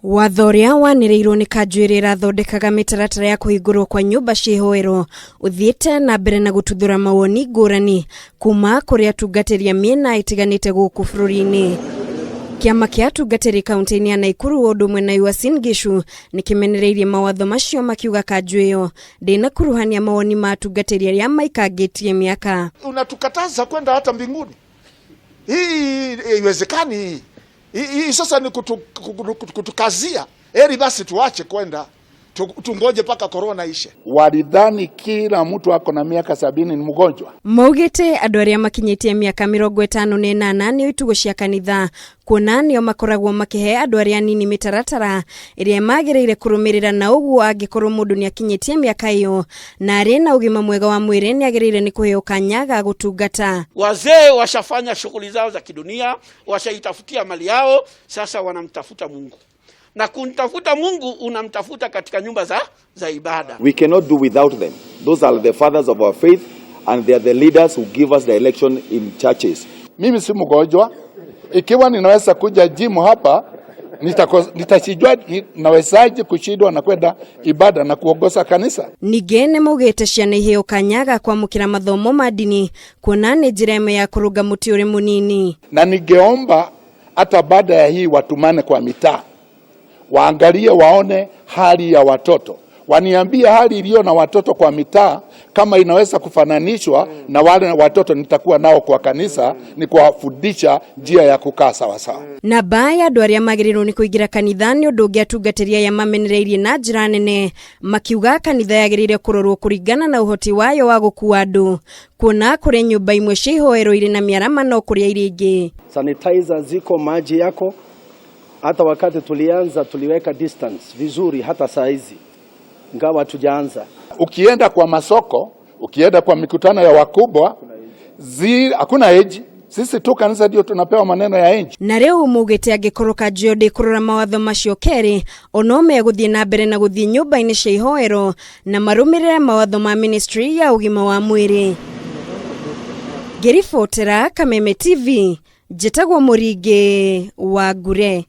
Watho uria wanĩrĩirwo nĩ kanju iria irathondekaga mitaratara ya kũhingũrwo kwa nyumba cia ihoero uthiĩte na mbere na gũtuthũra mawoni ngũrani kuuma kũrĩ atungatĩri mĩena itiganite gũkũ bũrũri-inĩ. Kiama kia Atungatiri kaunti-ini ya Naikuru ũndũ ũmwe na Uasin Gishu nĩkĩmenereirie mawatho macio makiuga kanju ĩyo ndinakuruhania mawoni ma atungatĩri arĩa maikangĩtie miaka. Unatukataza kwenda hata mbinguni. Hii haiwezekani. Hii sasa ni kutukazia. Heri basi tuache kwenda. Tungoje paka corona ishe. Walidhani kila mtu ako na miaka 70 ni mgonjwa. Maugĩte andũ arĩa makinyitie miaka 58 nĩ itugo cia kanitha kuona nĩo makoragwo makihe andũ arĩa anini mitaratara ĩrĩa magĩrĩire kũrũmĩrĩra, na ũguo angĩkorwo mũndũ nĩ akinyĩtie miaka ĩyo na arĩ na ũgima mwega wa mwĩrĩ nĩ agĩrĩire nĩ kũheo kanya ga gũtungata. Wazee washafanya shughuli zao za kidunia, washaitafutia mali yao, sasa wanamtafuta Mungu. Na kumtafuta Mungu unamtafuta katika nyumba za ibada. We cannot do without them. Those are the fathers of our faith and they are the leaders who give us the election in churches. Mimi si mgonjwa. Ikiwa ninaweza kuja jimu hapa, nitashijua nawezaje kushindwa na kwenda ibada na kuongoza kanisa. Ningĩ nĩ maugĩte ciana iheo kanya ga kwamũkĩra mathomo ma ndini kuona nĩ njĩra ĩmwe ya kũrũnga mũtĩ ũrĩ mũnini. Na ningeomba hata baada ya hii watumane kwa mitaa, waangalie waone hali ya watoto, waniambie hali iliyo na watoto kwa mitaa kama inaweza kufananishwa na wale watoto nitakuwa nao kwa kanisa, ni kuwafundisha njia ya kukaa sawa sawa. Na baya andũ arĩa magĩrĩirwo nĩ kũingĩra kanitha nĩ ũndũ ũngĩ atungatĩri aya mamenereirie na njĩra nene, makiuga kanitha yagĩrĩire kũrorwo kũringana na ũhoti wayo wa gũkuua andũ, kuona kũrĩ nyumba imwe cia ihoero irĩ na mĩarama no kũrĩa iria ingĩ. Sanitizer ziko, maji yako. Hata wakati tulianza tuliweka distance vizuri, hata saa hizi ingawa tujaanza. Ukienda kwa masoko, ukienda kwa mikutano ya wakubwa, hakuna age. Sisi tu kanisa ndio tunapewa maneno ya age. Na rĩu mugĩte angĩkorwo kanju ndĩ kũrora mawatho macio kerĩ, ono megũthiĩ na mbere na gũthiĩ nyumba-ini cia ihoero na marũmĩrĩre mawatho ma ministry ya ũgima wa mwĩrĩ. Ngĩribotera Kameme TV, njĩtagwo Mũringi wa Ngure.